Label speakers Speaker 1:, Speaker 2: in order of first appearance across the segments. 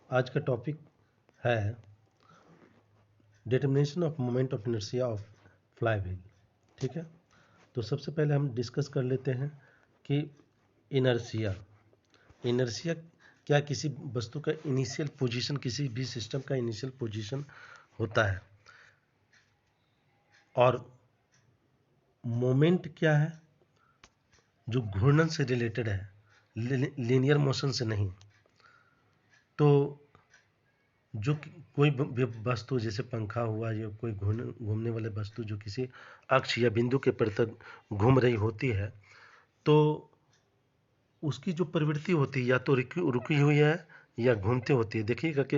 Speaker 1: आज का टॉपिक है determination of moment of inertia of fly wheel. ठीक है, तो सबसे पहले हम डिस्कस कर लेते हैं कि इनर्शिया इनर्शिया क्या किसी वस्तु का इनिशियल पोजीशन, किसी भी सिस्टम का इनिशियल पोजीशन होता है, और मोमेंट क्या है जो घूर्णन से रिलेटेड है, लीनियर मोशन से नहीं। तो जो कोई वस्तु जैसे पंखा हुआ या कोई घूमने वाले वस्तु जो किसी अक्ष या बिंदु के प्रति घूम रही होती है, तो उसकी जो प्रवृत्ति होती है या तो रुकी हुई है या घूमती होती है। देखिएगा कि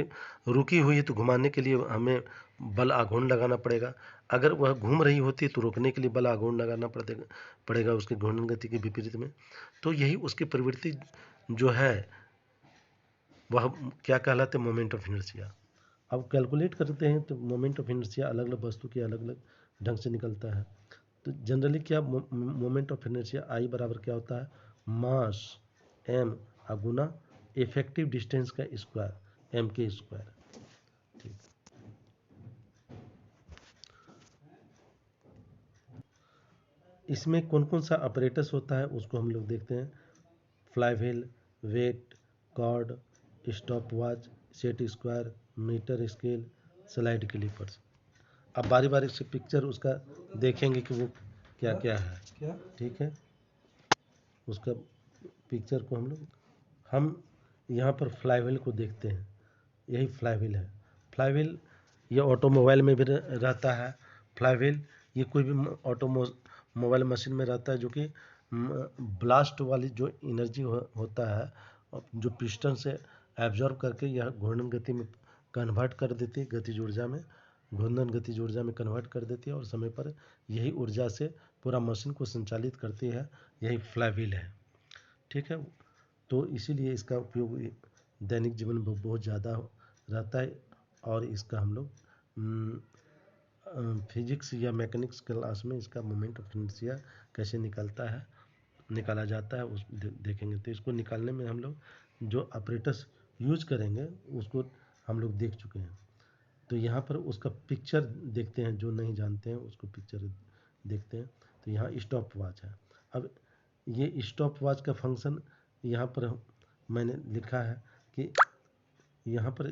Speaker 1: रुकी हुई है तो घुमाने के लिए हमें बल आघूर्ण लगाना पड़ेगा, अगर वह घूम रही होती है तो रोकने के लिए बल आघूर्ण लगाना पड़ेगा उसके घूर्णन गति के विपरीत में। तो यही उसकी प्रवृत्ति जो है वह क्या कहलाते हैं, मोमेंट ऑफ इनर्शिया। अब कैलकुलेट करते हैं तो मोमेंट ऑफ इनर्शिया अलग अलग वस्तु के अलग अलग ढंग से निकलता है। तो जनरली क्या मोमेंट ऑफ इनर्शिया आई बराबर क्या होता है, मास एम गुना इफेक्टिव डिस्टेंस का स्क्वायर एम के स्क्वायर। ठीक, इसमें कौन कौन सा ऑपरेटर्स होता है उसको हम लोग देखते हैं। Fly wheel, weight, cord, stop watch, set square, metre scale, slide clippers. अब बारी बारी से पिक्चर उसका देखेंगे कि वो क्या क्या है। क्या ठीक है, उसका पिक्चर को हम यहाँ पर फ्लाई व्हील को देखते हैं। यही फ्लाई व्हील है। फ्लाई व्हील ये ऑटोमोबाइल में भी रहता है। फ्लाई व्हील ये कोई भी ऑटोमोबाइल मशीन में रहता है, जो कि ब्लास्ट वाली जो एनर्जी होता है जो पिस्टन से एब्जॉर्ब करके यह घूर्णन गति में कन्वर्ट कर देती है, गतिज ऊर्जा में, घूर्णन गतिज ऊर्जा में कन्वर्ट कर देती है, और समय पर यही ऊर्जा से पूरा मशीन को संचालित करती है। यही फ्लाई व्हील है। ठीक है, तो इसीलिए इसका उपयोग दैनिक जीवन में बहुत ज़्यादा रहता है, और इसका हम लोग फिजिक्स या मैकेनिक्स क्लास में इसका मोमेंट ऑफ इनर्शिया कैसे निकाला जाता है उस देखेंगे। तो इसको निकालने में हम लोग जो ऑपरेटर्स यूज करेंगे उसको हम लोग देख चुके हैं। तो यहाँ पर उसका पिक्चर देखते हैं, जो नहीं जानते हैं उसको पिक्चर देखते हैं। तो यहाँ स्टॉप वॉच है। अब ये स्टॉप वॉच का फंक्शन यहाँ पर मैंने लिखा है कि यहाँ पर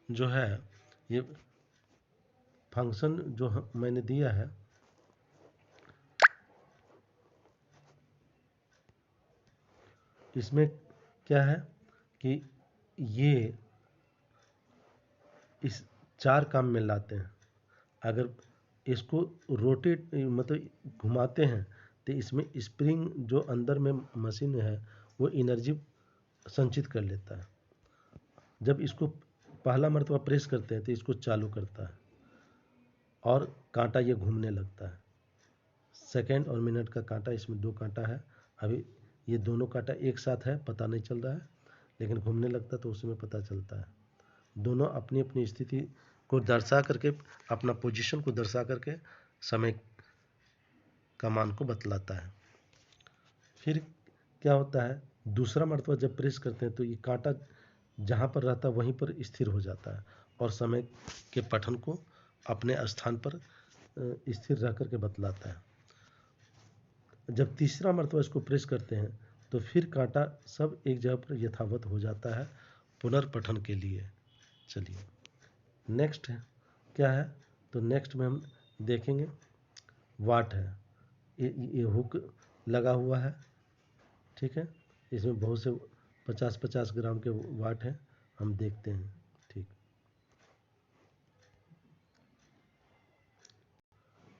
Speaker 1: जो है ये फंक्शन जो मैंने दिया है, इसमें क्या है कि ये इस 4 काम में लाते हैं। अगर इसको रोटेट मतलब घुमाते हैं तो इसमें स्प्रिंग जो अंदर में मशीन है वो एनर्जी संचित कर लेता है। जब इसको पहला मर्तबा प्रेस करते हैं तो इसको चालू करता है और कांटा ये घूमने लगता है। सेकेंड और मिनट का कांटा, इसमें 2 कांटा है। अभी ये दोनों कांटा एक साथ है, पता नहीं चल रहा है, लेकिन घूमने लगता तो उसमें पता चलता है। दोनों अपनी अपनी स्थिति को दर्शा करके, अपना पोजीशन को दर्शा करके समय का मान को बतलाता है। फिर क्या होता है, दूसरा मर्तबा जब प्रेस करते हैं तो ये कांटा जहाँ पर रहता है वहीं पर स्थिर हो जाता है और समय के पठन को अपने स्थान पर स्थिर रह करके बतलाता है। जब तीसरा मर्तबा इसको प्रेस करते हैं तो फिर कांटा सब एक जगह पर यथावत हो जाता है पुनर्पठन के लिए। चलिए नेक्स्ट है क्या है, तो नेक्स्ट में हम देखेंगे वाट है। ये हुक लगा हुआ है। ठीक है, इसमें बहुत से 50-50 ग्राम के वाट हैं, हम देखते हैं। ठीक,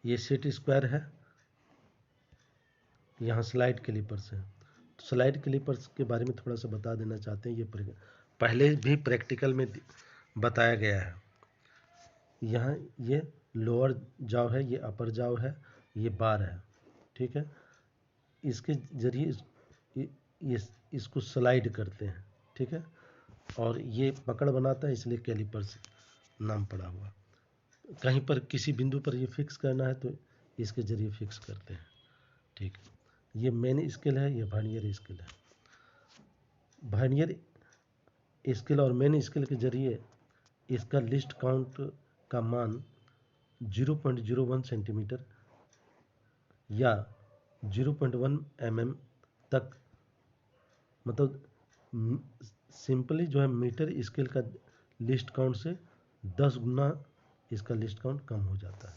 Speaker 1: ये सेट स्क्वायर है। यहाँ स्लाइड क्लिपर्स हैं। तो स्लाइड क्लिपर्स के बारे में थोड़ा सा बता देना चाहते हैं। ये पहले भी प्रैक्टिकल में बताया गया है। यहाँ ये लोअर जाव है, ये अपर जाव है, ये बार है। ठीक है, इसके जरिए इसको स्लाइड करते हैं। ठीक है, और ये पकड़ बनाता है, इसलिए कैलिपर्स नाम पड़ा हुआ। कहीं पर किसी बिंदु पर ये फिक्स करना है तो इसके जरिए फिक्स करते हैं। ठीक, ये मेन स्केल है, ये वर्नियर स्केल है। वर्नियर स्केल और मेन स्केल के जरिए इसका लिस्ट काउंट का मान 0.01 सेंटीमीटर या 0.1 mm तक, मतलब सिंपली जो है मीटर स्केल का लिस्ट काउंट से 10 गुना इसका लिस्ट काउंट कम हो जाता है,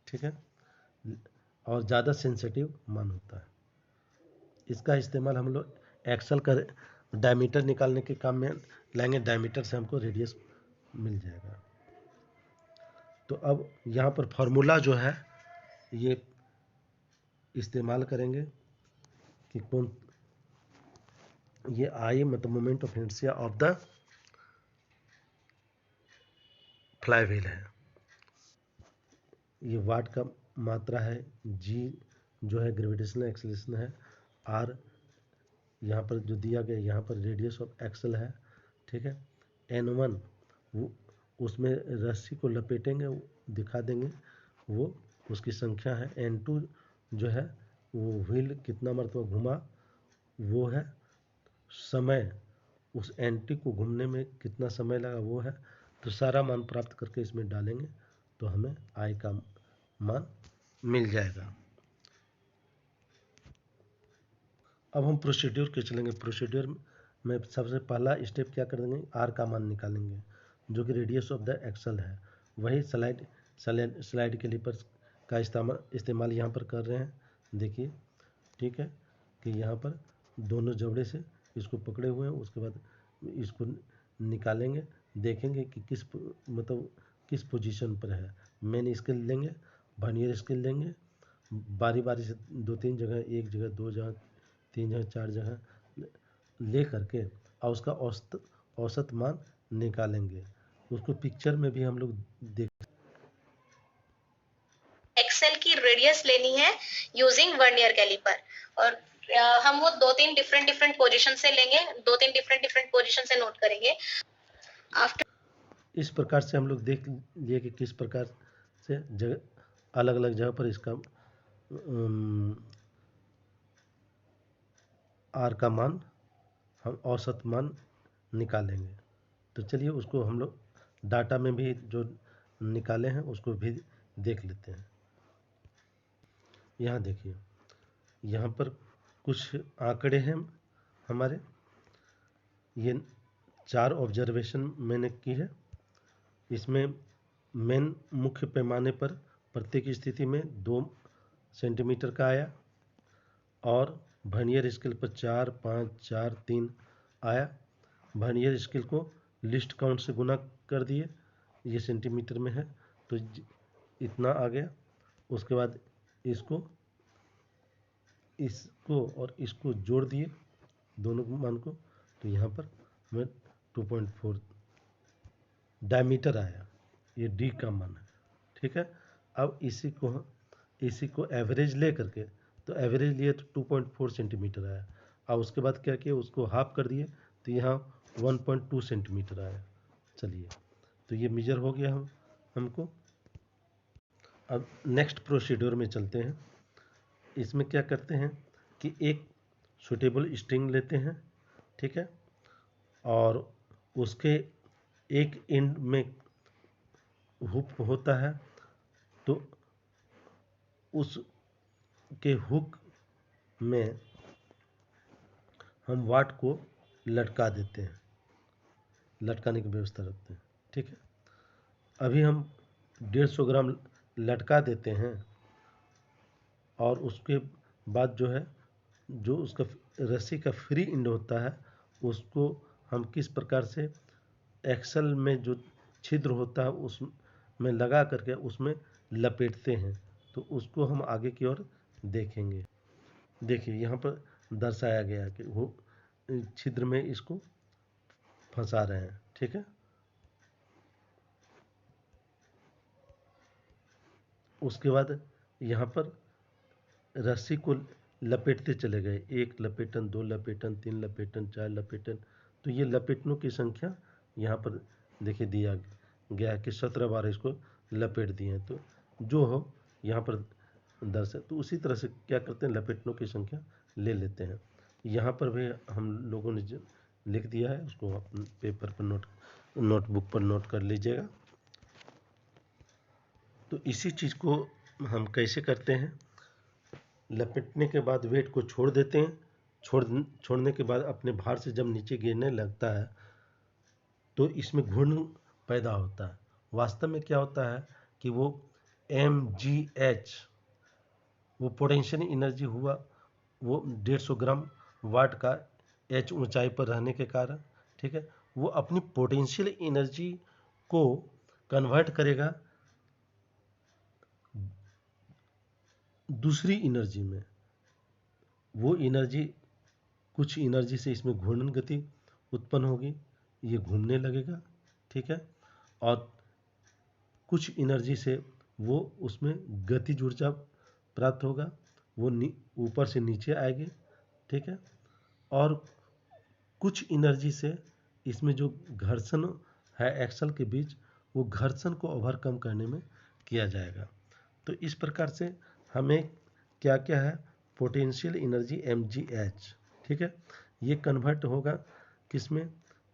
Speaker 1: ठीक है, और ज़्यादा सेंसिटिव मान होता है। इसका इस्तेमाल हम लोग एक्सेल का डायमीटर निकालने के काम में लेंगे। डायमीटर से हमको रेडियस मिल जाएगा। तो अब यहाँ पर फॉर्मूला जो है ये इस्तेमाल करेंगे कि कौन, ये आई मतलब moment of inertia of the flywheel है, ये वाट का मात्रा है, जी जो है ग्रेविटेशनल एक्सेलरेशन है, आर यहाँ पर जो दिया गया यहाँ पर रेडियस ऑफ एक्सल है, ठीक है, N1 वो उसमें रस्सी को लपेटेंगे दिखा देंगे वो उसकी संख्या है, N2 जो है वो व्हील कितना मरतबा घुमा वो है, समय उस एंटी को घूमने में कितना समय लगा वो है। तो सारा मान प्राप्त करके इसमें डालेंगे तो हमें आई का मान मिल जाएगा। अब हम प्रोसीड्यूर के चलेंगे। प्रोसीड्यूर में सबसे पहला स्टेप क्या कर देंगे, आर का मान निकालेंगे जो कि रेडियस ऑफ द एक्सल है। वही स्लाइड कैलिपर्स का इस्तेमाल यहाँ पर कर रहे हैं। देखिए ठीक है कि यहाँ पर दोनों जबड़े से इसको पकड़े हुए हैं, उसके बाद इसको निकालेंगे, देखेंगे कि मतलब किस पोजीशन पर है। मेन स्केल लेंगे, वर्नियर स्केल लेंगे, बारी बारी से 2-3 जगह, एक जगह, 2 जगह, 3 जगह, 4 जगह ले करके और उसका औसत मान निकालेंगे। उसको पिक्चर में भी हम लोग देख,
Speaker 2: एक्सेल की रेडियस लेनी है यूजिंग वर्नियर कैलिपर, और हम वो 2-3 डिफरेंट पोजीशन से लेंगे, 2-3 डिफरेंट पोजीशन से नोट करेंगे। आफ्टर
Speaker 1: इस प्रकार से हम लोग देख लिए कि किस प्रकार से जगह अलग अलग जगह पर इसका आर का मान हम औसत मान निकालेंगे। तो चलिए उसको हम लोग डाटा में भी जो निकाले हैं उसको भी देख लेते हैं। यहाँ देखिए, यहाँ पर कुछ आंकड़े हैं हमारे, ये 4 ऑब्जर्वेशन मैंने की है। इसमें मेन मुख्य पैमाने पर प्रत्येक स्थिति में 2 सेंटीमीटर का आया और वर्नियर स्केल पर 4, 5, 4, 3 आया। वर्नियर स्केल को लिस्ट काउंट से गुना कर दिए, ये सेंटीमीटर में है तो इतना आ गया। उसके बाद इसको और इसको जोड़ दिए दोनों मान को, तो यहाँ पर हमें 2.4 डायमीटर आया, ये डी का मान है, ठीक है। अब इसी को एवरेज ले करके, तो एवरेज लिए तो 2.4 सेंटीमीटर आया। और उसके बाद क्या किया, उसको हाफ कर दिए तो यहाँ 1.2 सेंटीमीटर आया। चलिए तो ये मेजर हो गया हमको। अब नेक्स्ट प्रोसीड्यूर में चलते हैं। इसमें क्या करते हैं कि एक सूटेबल स्ट्रिंग लेते हैं, ठीक है, और उसके एक एंड में हुक होता है, तो उस के हुक में हम वाट को लटका देते हैं, लटकाने की व्यवस्था रखते हैं, ठीक है। अभी हम 150 ग्राम लटका देते हैं और उसके बाद जो है, जो उसका रस्सी का फ्री एंड होता है उसको हम किस प्रकार से एक्सल में जो छिद्र होता है उसमें लगा करके उसमें लपेटते हैं, तो उसको हम आगे की ओर देखेंगे। देखिए यहाँ पर दर्शाया गया है कि वो छिद्र में इसको फंसा रहे हैं, ठीक है। उसके बाद यहाँ पर रस्सी को लपेटते चले गए, 1 लपेटन, 2 लपेटन, 3 लपेटन, 4 लपेटन। तो ये लपेटनों की संख्या यहाँ पर देखिए दिया गया है कि 17 बार इसको लपेट दिए हैं। तो जो हो यहाँ पर दर्श है, तो उसी तरह से क्या करते हैं, लपेटनों की संख्या ले लेते हैं। यहाँ पर भी हम लोगों ने लिख दिया है, उसको अपने पेपर पर नोटबुक पर नोट कर लीजिएगा। तो इसी चीज़ को हम कैसे करते हैं, लपेटने के बाद वेट को छोड़ देते हैं, छोड़ने के बाद अपने भार से जब नीचे गिरने लगता है तो इसमें घूर्णन पैदा होता है। वास्तव में क्या होता है कि वो mgh, वो पोटेंशियल एनर्जी हुआ, वो 150 ग्राम वाट का h ऊंचाई पर रहने के कारण, ठीक है, वो अपनी पोटेंशियल एनर्जी को कन्वर्ट करेगा दूसरी एनर्जी में। वो एनर्जी, कुछ एनर्जी से इसमें घूर्णन गति उत्पन्न होगी, ये घूमने लगेगा, ठीक है, और कुछ एनर्जी से वो उसमें गतिज ऊर्जा प्राप्त होगा, वो ऊपर से नीचे आएगी, ठीक है, और कुछ एनर्जी से इसमें जो घर्षण है एक्सल के बीच, वो घर्षण को ओवरकम करने में किया जाएगा। तो इस प्रकार से हमें क्या क्या है, पोटेंशियल एनर्जी mgh, ठीक है, ये कन्वर्ट होगा किसमें,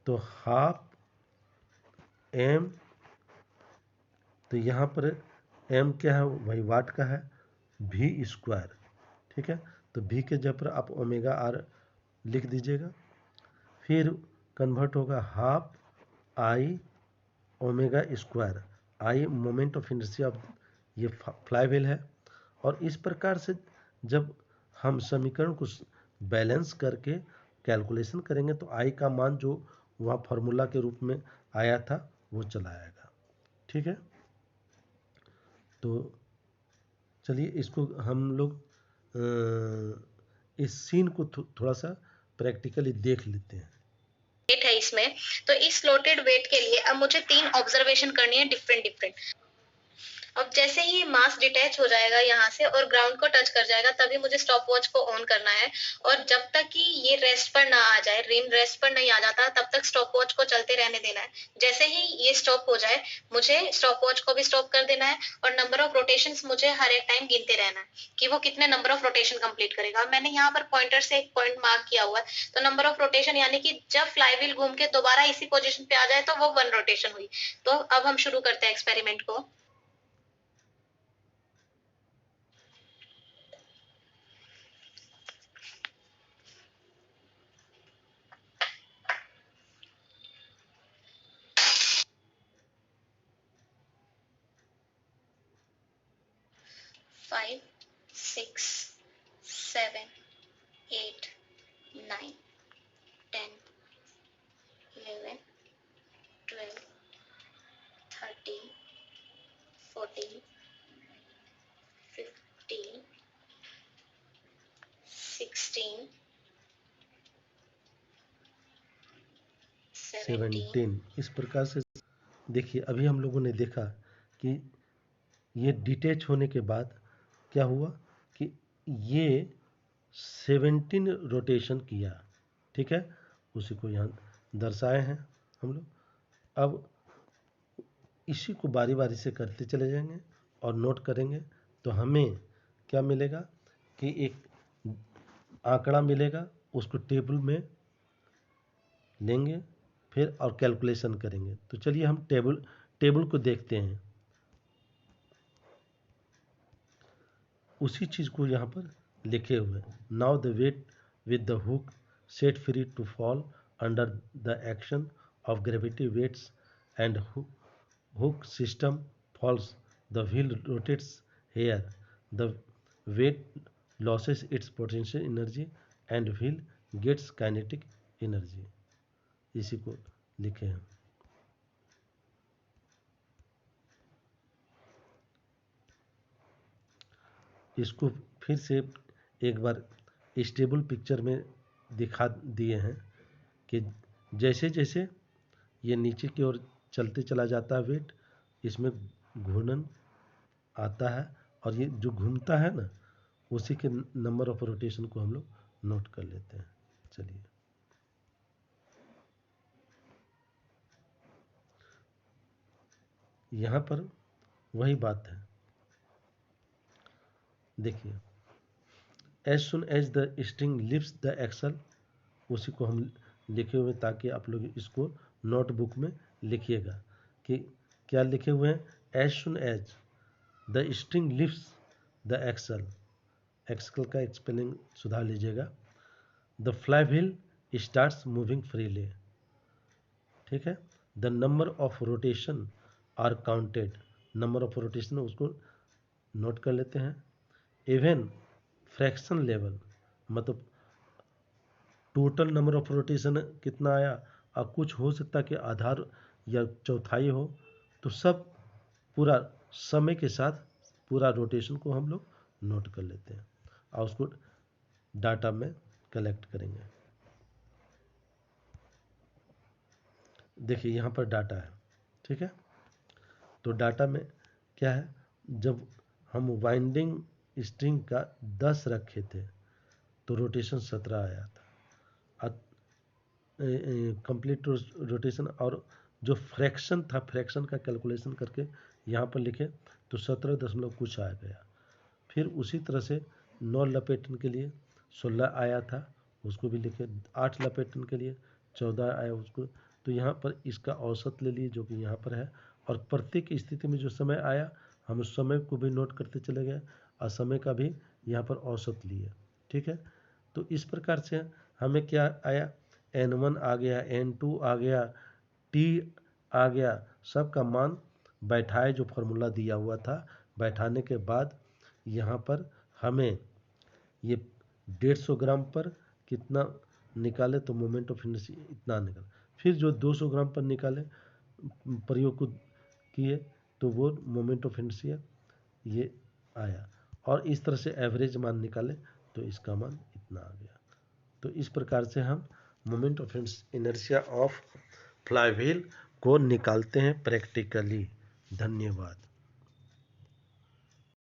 Speaker 1: तो हाफ m, तो यहाँ पर m क्या है, वही वाट का है, v स्क्वायर, ठीक है, तो v के जगह पर आप ओमेगा r लिख दीजिएगा, फिर कन्वर्ट होगा half I omega square, I moment of inertia of ये फ्लाईव्हील है। और इस प्रकार से जब हम समीकरण को बैलेंस करके कैलकुलेशन करेंगे तो आई का मान जो वहाँ फार्मूला के रूप में आया था वो चला आएगा, ठीक है। तो चलिए इसको हम लोग इस सीन को थोड़ा सा प्रैक्टिकली देख लेते हैं।
Speaker 2: वेट है इसमें, तो इस फ्लोटेड वेट के लिए अब मुझे 3 ऑब्जर्वेशन करनी है डिफरेंट डिफरेंट। अब जैसे ही मास डिटैच हो जाएगा यहाँ से और ग्राउंड को टच कर जाएगा, तभी मुझे स्टॉप वॉच को ऑन करना है, और जब तक कि ये रेस्ट पर ना आ जाए, रिम रेस्ट पर नहीं आ जाता, तब तक स्टॉप वॉच को चलते रहने देना है। जैसे ही ये स्टॉप हो जाए, मुझे स्टॉप वॉच को भी स्टॉप कर देना है, और नंबर ऑफ रोटेशंस मुझे हर एक टाइम गिनते रहना है कि वो कितने नंबर ऑफ रोटेशन कंप्लीट करेगा। मैंने यहाँ पर पॉइंटर से एक पॉइंट मार्क किया हुआ है, तो नंबर ऑफ रोटेशन यानी कि जब फ्लाईव्हील घूम के दोबारा इसी पोजीशन पे आ जाए तो वो 1 रोटेशन हुई। तो अब हम शुरू करते हैं एक्सपेरिमेंट को। 5, 6, 7, 8, 9, 10, 11, 12, 13, 14, 15, 16, 17।
Speaker 1: 17 इस प्रकार से देखिए, अभी हम लोगों ने देखा कि ये डिटैच होने के बाद क्या हुआ कि ये 17 रोटेशन किया, ठीक है, उसी को यहाँ दर्शाए हैं हम लोग। अब इसी को बारी बारी से करते चले जाएंगे और नोट करेंगे, तो हमें क्या मिलेगा कि एक आंकड़ा मिलेगा, उसको टेबल में लेंगे फिर और कैलकुलेशन करेंगे। तो चलिए हम टेबल को देखते हैं। उसी चीज़ को यहाँ पर लिखे हुए, now the weight with the hook set free to fall under the action of gravity weights and hook system falls, the wheel rotates here, the weight loses its potential energy and wheel gets kinetic energy। इसी को लिखे हैं। इसको फिर से एक बार stable picture में दिखा दिए हैं कि जैसे जैसे ये नीचे की ओर चलते चला जाता है वेट, इसमें घूर्णन आता है, और ये जो घूमता है ना, उसी के नंबर ऑफ रोटेशन को हम लोग नोट कर लेते हैं। चलिए यहाँ पर वही बात है, देखिए, as soon as the string lifts the axle, उसी को हम लिखे हुए, ताकि आप लोग इसको नोटबुक में लिखिएगा कि क्या लिखे हुए हैं। As soon as the string lifts the axle, axle का स्पेलिंग सुधार लीजिएगा। The flywheel starts moving freely, ठीक है। The number of rotation are counted, number of rotation उसको नोट कर लेते हैं। इवन फ्रैक्शन लेवल, मतलब टोटल नंबर ऑफ रोटेशन कितना आया, और कुछ हो सकता है कि आधार या चौथाई हो, तो सब पूरा समय के साथ पूरा रोटेशन को हम लोग नोट कर लेते हैं और उसको डाटा में कलेक्ट करेंगे। देखिए यहाँ पर डाटा है, ठीक है। तो डाटा में क्या है, जब हम वाइंडिंग स्ट्रिंग का 10 रखे थे तो रोटेशन 17 आया था। कंप्लीट रोटेशन और जो फ्रैक्शन था, फ्रैक्शन का कैलकुलेशन करके यहाँ पर लिखे तो 17 दशमलव कुछ आ गया। फिर उसी तरह से 9 लपेटन के लिए 16 आया था, उसको भी लिखे। 8 लपेटन के लिए 14 आया उसको। तो यहाँ पर इसका औसत ले लिए जो कि यहाँ पर है, और प्रत्येक स्थिति में जो समय आया हम उस समय को भी नोट करते चले गए और समय का भी यहाँ पर औसत लिए, ठीक है। तो इस प्रकार से हमें क्या आया, N1 आ गया, N2 आ गया, T आ गया, सबका मान बैठाए जो फॉर्मूला दिया हुआ था, बैठाने के बाद यहाँ पर हमें ये 150 ग्राम पर कितना निकाले तो मोमेंट ऑफ इनर्शिया इतना निकाले। फिर जो 200 ग्राम पर निकाले प्रयोग को किए तो वो मोमेंट ऑफ इनर्शिया ये आया, और इस तरह से एवरेज मान निकाले तो इसका मान इतना आ गया। तो इस प्रकार से हम moment of inertia of flywheel को निकालते हैं प्रैक्टिकली। धन्यवाद।